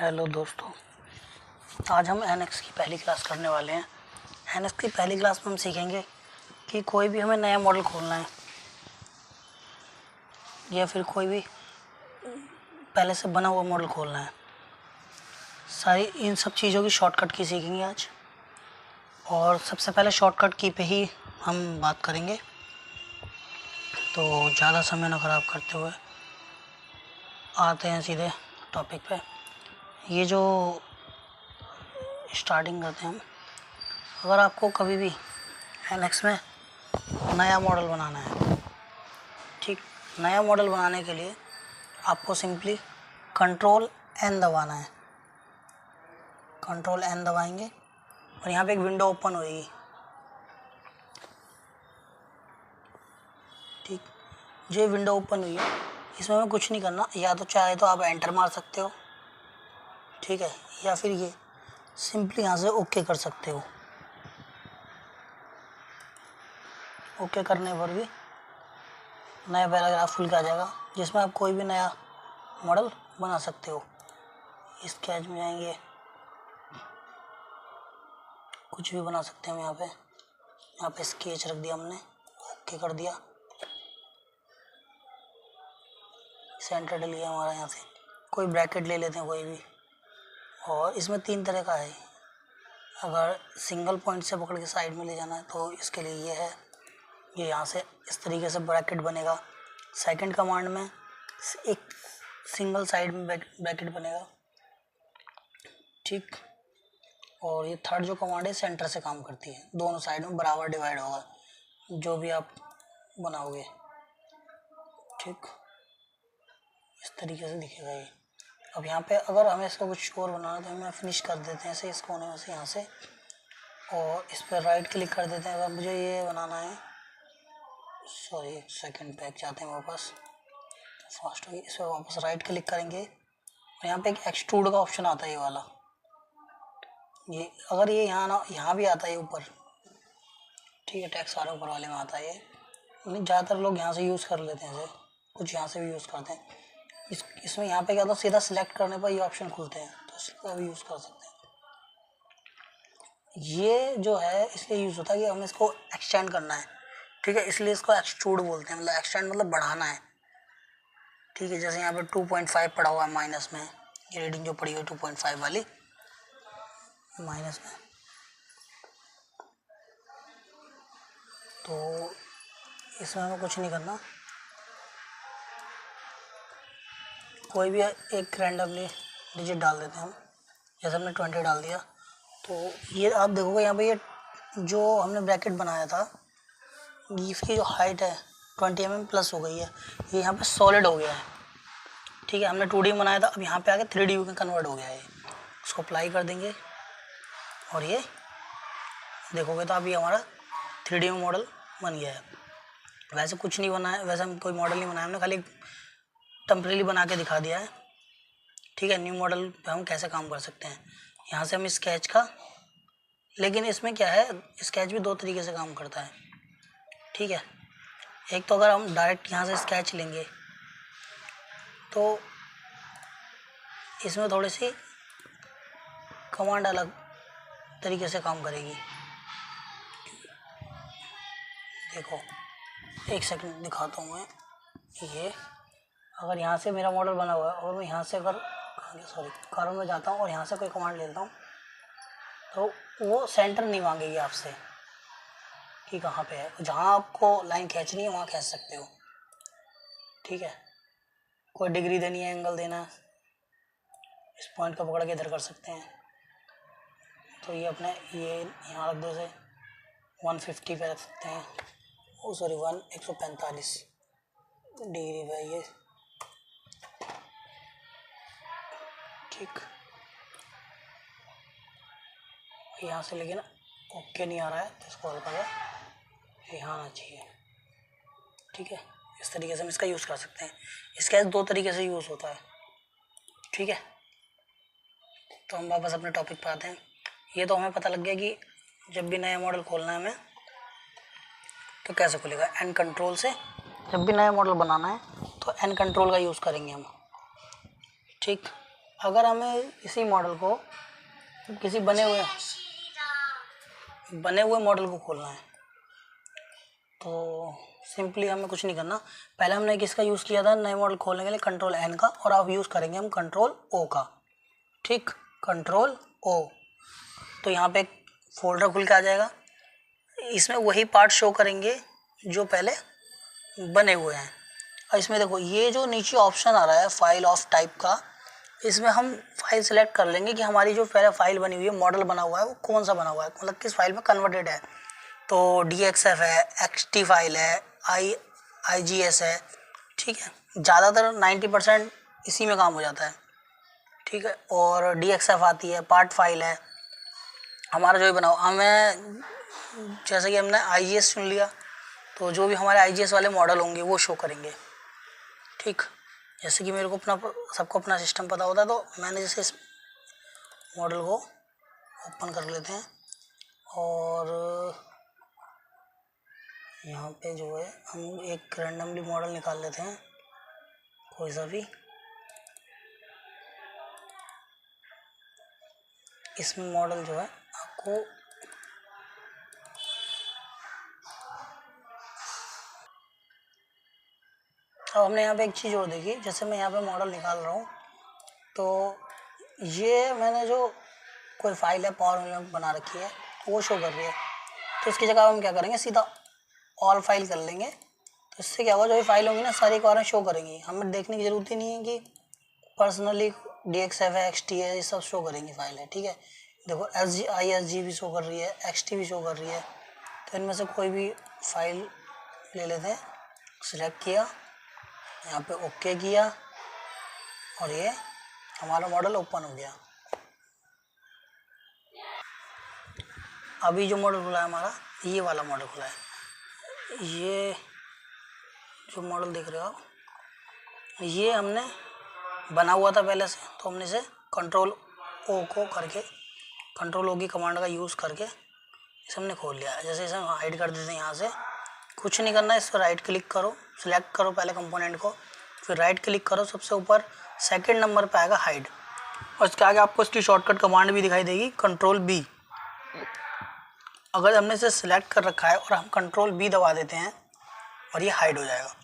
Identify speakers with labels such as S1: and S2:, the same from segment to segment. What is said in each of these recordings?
S1: Hello दोस्तों, आज हम एनएक्स की पहली क्लास करने वाले हैं। एनएक्स की पहली क्लास में हम सीखेंगे कि कोई भी हमें नया मॉडल खोलना है या फिर कोई भी पहले से बना हुआ मॉडल खोलना है। सारी इन सब चीज़ों की शॉर्टकट की सीखेंगे आज। और सबसे पहले शॉर्टकट की पे ही हम बात करेंगे, तो ज़्यादा समय ना ख़राब करते हुए आते हैं सीधे टॉपिक पे। ये जो स्टार्टिंग करते हैं हम, अगर आपको कभी भी एनएक्स में नया मॉडल बनाना है, ठीक, नया मॉडल बनाने के लिए आपको सिंपली कंट्रोल एन दबाना है। कंट्रोल एन दबाएंगे और यहाँ पे एक विंडो ओपन होगी, ठीक। जो विंडो ओपन हुई है इसमें हमें कुछ नहीं करना, या तो चाहे तो आप एंटर मार सकते हो, ठीक है, या फिर ये सिंपली यहाँ से ओके कर सकते हो। ओके करने पर भी नया पैराग्राफ खुल के आ जाएगा जिसमें आप कोई भी नया मॉडल बना सकते हो। स्केच में जाएंगे, कुछ भी बना सकते हैं हम। यहाँ पे स्केच रख दिया हमने, ओके कर दिया, सेंटर डल गया हमारा। यहाँ से कोई ब्रैकेट ले लेते हैं कोई भी, और इसमें 3 तरह का है। अगर सिंगल पॉइंट से पकड़ के साइड में ले जाना है तो इसके लिए ये है, ये यहाँ से इस तरीके से ब्रैकेट बनेगा। सेकंड कमांड में एक सिंगल साइड में ब्रैकेट बनेगा, ठीक। और ये थर्ड जो कमांड है सेंटर से काम करती है, दोनों साइड में बराबर डिवाइड होगा जो भी आप बनाओगे, ठीक। इस तरीके से दिखेगा ये। अब यहाँ पे अगर हमें इसका कुछ और बनाना तो हमें फिनिश कर देते हैं ऐसे, इस कोने में से यहाँ से, और इस पर राइट क्लिक कर देते हैं। अगर मुझे ये बनाना है, सॉरी सेकंड बैक जाते हैं वापस, फास्ट हो गई। इस पर वापस राइट क्लिक करेंगे और यहाँ पे एक एक्सट्रूड का ऑप्शन आता है, ये वाला। ये अगर ये यहाँ भी आता है ऊपर, ठीक है, टैक्स वाले ऊपर वाले में आता है ये। ज़्यादातर लोग यहाँ से यूज़ कर लेते हैं, ऐसे कुछ यहाँ से भी यूज़ करते हैं। इसमें यहाँ पे क्या होता है, सीधा सिलेक्ट करने पर ये ऑप्शन खुलते हैं, तो इसका भी यूज़ कर सकते हैं। ये जो है इसलिए यूज़ होता है कि हमें इसको एक्सटेंड करना है, ठीक है, इसलिए इसको एक्सट्रूड बोलते हैं। मतलब एक्सटेंड मतलब बढ़ाना है, ठीक है। जैसे यहाँ पे 2.5 पड़ा हुआ है माइनस में, ये रीडिंग जो पड़ी हुई 2.5 वाली माइनस में, तो इसमें हमें कुछ नहीं करना। कोई भी एक रैंडमली डिजिट डाल देते हैं हम, जैसे हमने 20 डाल दिया, तो ये आप देखोगे यहाँ पे ये जो हमने ब्रैकेट बनाया था, इसकी जो हाइट है 20 mm प्लस हो गई है, ये यहाँ पे सॉलिड हो गया है, ठीक है। हमने 2D बनाया था, अब यहाँ पे आके 3D में कन्वर्ट हो गया है। उसको अप्लाई कर देंगे और ये देखोगे तो अभी हमारा 3D में मॉडल बन गया है। वैसे कुछ नहीं बना है, वैसे हम कोई मॉडल नहीं बनाया, हमने खाली टेम्परेरी बना के दिखा दिया है, ठीक है। न्यू मॉडल पे हम कैसे काम कर सकते हैं, यहाँ से हम स्केच का, लेकिन इसमें क्या है, स्केच भी 2 तरीके से काम करता है, ठीक है। एक तो अगर हम डायरेक्ट यहाँ से स्केच लेंगे तो इसमें थोड़ी सी कमांड अलग तरीके से काम करेगी। देखो एक सेकंड दिखाता हूँ मैं। ये अगर यहाँ से मेरा मॉडल बना हुआ है और मैं यहाँ से अगर कार्बन में जाता हूँ और यहाँ से कोई कमांड ले लेता हूँ, तो वो सेंटर नहीं मांगेगी आपसे कि कहाँ पे है। जहाँ आपको लाइन खींचनी है वहाँ खींच सकते हो, ठीक है। कोई डिग्री देनी है, एंगल देना है, इस पॉइंट को पकड़ के इधर कर सकते हैं। तो ये अपने ये यहाँ रख दो, से 150 पे रख सकते हैं, ओ सॉरी 145 डिग्री पे ये, ठीक। यहाँ से लेकिन ओके नहीं आ रहा है, तो इसको हल्का सा यहाँ आना चाहिए, ठीक है। इस तरीके से हम इसका यूज़ कर सकते हैं। इसका 2 तरीके से यूज़ होता है, ठीक है। तो हम वापस अपने टॉपिक पर आते हैं। ये तो हमें पता लग गया कि जब भी नया मॉडल खोलना है हमें तो कैसे खुलेगा। एन कंट्रोल से जब भी नया मॉडल बनाना है तो एन कंट्रोल का यूज़ करेंगे हम, ठीक। अगर हमें इसी मॉडल को किसी बने हुए मॉडल को खोलना है तो सिंपली हमें कुछ नहीं करना। पहले हमने किसका यूज़ किया था नए मॉडल खोलने के लिए, कंट्रोल एन का, और अब यूज़ करेंगे हम कंट्रोल ओ का। ठीक, कंट्रोल ओ। तो यहाँ पे एक फोल्डर खुल के आ जाएगा, इसमें वही पार्ट शो करेंगे जो पहले बने हुए हैं। और इसमें देखो ये जो नीचे ऑप्शन आ रहा है फाइल ऑफ टाइप का, इसमें हम फाइल सेलेक्ट कर लेंगे कि हमारी जो पहले फाइल बनी हुई है, मॉडल बना हुआ है, वो कौन सा बना हुआ है, मतलब किस फाइल में कन्वर्टेड है। तो DXF है, XT फाइल है, IGS है। ठीक है, ज़्यादातर 90% इसी में काम हो जाता है। ठीक है, और DXF आती है, पार्ट फाइल है हमारा जो भी बनाओ। हमें जैसे कि हमने IGS चुन लिया तो जो भी हमारे IGS वाले मॉडल होंगे वो शो करेंगे। ठीक, जैसे कि मेरे को सबको अपना सिस्टम पता होता है, तो मैंने जैसे इस मॉडल को ओपन कर लेते हैं और यहाँ पे जो है हम एक रैंडमली मॉडल निकाल लेते हैं, कोई सा भी। इसमें मॉडल जो है आपको अब हमने यहाँ पे एक चीज़ और देखी, जैसे मैं यहाँ पे मॉडल निकाल रहा हूँ तो ये मैंने जो कोई फाइल है पावर में बना रखी है वो शो कर रही है। तो इसकी जगह हम क्या करेंगे, सीधा ऑल फाइल कर लेंगे। तो इससे क्या होगा, जो भी फाइल होंगी ना सारी कारें शो करेंगी, हमें देखने की ज़रूरत ही नहीं है कि पर्सनली DXF है, XT है, ये सब शो करेंगी फाइल है। ठीक है, देखो ISG भी शो कर रही है, XT भी शो कर रही है। तो इनमें से कोई भी फाइल ले लेते हैं, सिलेक्ट किया, यहाँ पे ओके किया और ये हमारा मॉडल ओपन हो गया। अभी जो मॉडल खुला है हमारा, ये वाला मॉडल खुला है। ये जो मॉडल देख रहे हो आप, ये हमने बना हुआ था पहले से, तो हमने इसे कंट्रोल ओ को करके, कंट्रोल ओ की कमांड का यूज़ करके इसे हमने खोल लिया है। जैसे इसे हम हाइड कर देते हैं, यहाँ से कुछ नहीं करना है, इस पर राइट क्लिक करो, सिलेक्ट करो पहले कंपोनेंट को, फिर राइट क्लिक करो, सबसे ऊपर सेकंड नंबर पे आएगा हाइड, और इसके आगे आपको इसकी शॉर्टकट कमांड भी दिखाई देगी, कंट्रोल बी। अगर हमने इसे सिलेक्ट कर रखा है और हम कंट्रोल बी दबा देते हैं और ये हाइड हो जाएगा।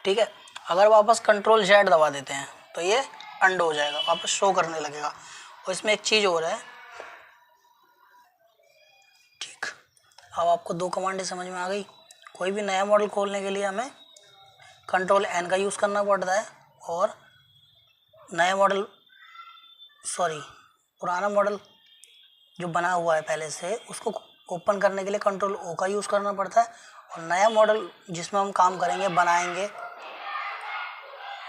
S1: ठीक है, अगर वापस कंट्रोल जेड दबा देते हैं तो ये अंडो हो जाएगा, वापस शो करने लगेगा। और इसमें एक चीज़ और है, ठीक, अब आपको दो कमांडें समझ में आ गई। कोई भी नया मॉडल खोलने के लिए हमें कंट्रोल एन का यूज़ करना पड़ता है, और नया मॉडल पुराना मॉडल जो बना हुआ है पहले से, उसको ओपन करने के लिए कंट्रोल ओ का यूज़ करना पड़ता है, और नया मॉडल जिसमें हम काम करेंगे, बनाएंगे,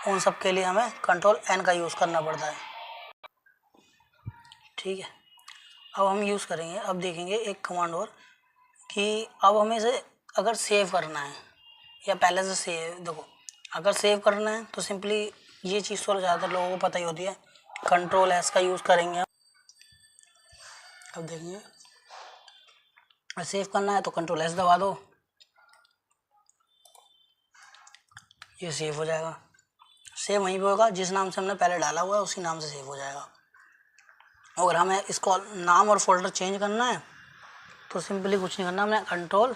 S1: उन सब के लिए हमें कंट्रोल एन का यूज़ करना पड़ता है। ठीक है, अब हम यूज़ करेंगे, अब देखेंगे एक कमांड और, कि अब हमें इसे अगर सेव करना है या पहले से सेव, देखो अगर सेव करना है तो सिंपली ये चीज़ तो ज़्यादातर लोगों को पता ही होती है, कंट्रोल एस का यूज़ करेंगे। अब देखेंगे सेव करना है तो कंट्रोल एस दबा दो, ये सेव हो जाएगा। सेव वहीं पे होगा जिस नाम से हमने पहले डाला हुआ है, उसी नाम से सेव हो जाएगा। अगर हमें इसको नाम और फोल्डर चेंज करना है तो सिंपली कुछ नहीं करना, हमने कंट्रोल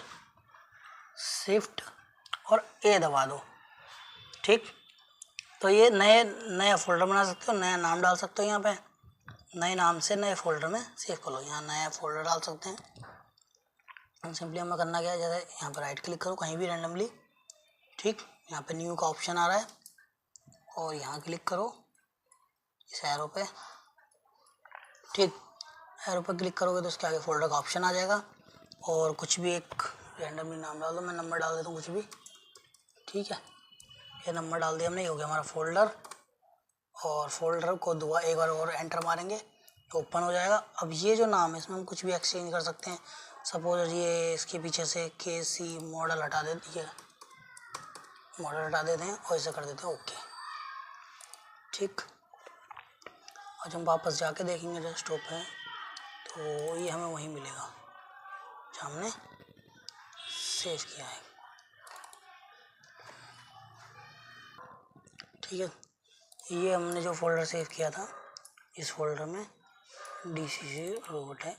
S1: शिफ्ट और ए दबा दो। ठीक, तो ये नया फोल्डर बना सकते हो, नया नाम डाल सकते हो, यहाँ पे नए नाम से नए फोल्डर में सेव कर लो, यहाँ नया फोल्डर डाल सकते हैं। सिंपली हमें करना क्या है, जैसे यहाँ पर राइट क्लिक करो कहीं भी रैंडमली, ठीक, यहाँ पे न्यू का ऑप्शन आ रहा है और यहाँ क्लिक करो इस एरो पे। ठीक, एरो पे क्लिक करोगे तो उसके आगे फोल्डर का ऑप्शन आ जाएगा, और कुछ भी एक रैंडमली नाम डाल दो, मैं नंबर डाल देता हूँ कुछ भी। ठीक है, ये नंबर डाल दिया हमने, ये हो गया हमारा फोल्डर, और फोल्डर को एक बार और एंटर मारेंगे तो ओपन हो जाएगा। अब ये जो नाम है इसमें हम कुछ भी एक्सचेंज कर सकते हैं। सपोज ये इसके पीछे से KC मॉडल हटा देते हैं, मॉडल हटा देते हैं और इसे कर देते हैं ओके। ठीक, और हम वापस जाके देखेंगे डेस्कटॉप है तो ये हमें वहीं मिलेगा जो हमने सेव किया है। ठीक है, ये हमने जो फोल्डर सेव किया था, इस फोल्डर में DCC रोबोट है,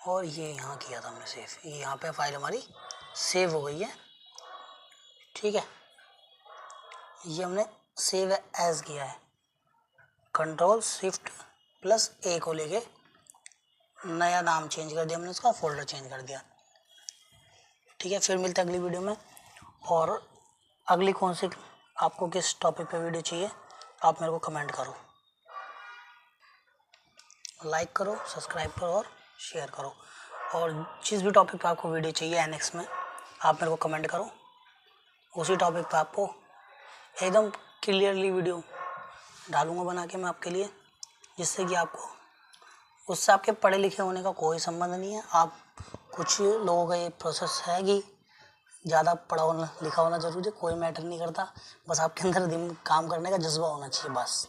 S1: और ये यहाँ किया था हमने सेव। ये यहाँ पे फाइल हमारी सेव हो गई है, ठीक है। ये हमने सेव एज किया है, Ctrl+Shift+A को लेके नया नाम चेंज कर दिया हमने इसका, फोल्डर चेंज कर दिया, ठीक है। फिर मिलते हैं अगली वीडियो में। और अगली कौन सी, आपको किस टॉपिक पे वीडियो चाहिए आप मेरे को कमेंट करो, लाइक करो, सब्सक्राइब करो और शेयर करो। और जिस भी टॉपिक पे आपको वीडियो चाहिए NX में, आप मेरे को कमेंट करो, उसी टॉपिक पे आपको एकदम क्लियरली वीडियो डालूंगा बना के मैं आपके लिए, जिससे कि आपको, उससे आपके पढ़े लिखे होने का कोई संबंध नहीं है। आप, कुछ लोगों का ये प्रोसेस है कि ज़्यादा पढ़ा होना लिखा होना ज़रूरी है, कोई मैटर नहीं करता, बस आपके अंदर काम करने का जज्बा होना चाहिए बस।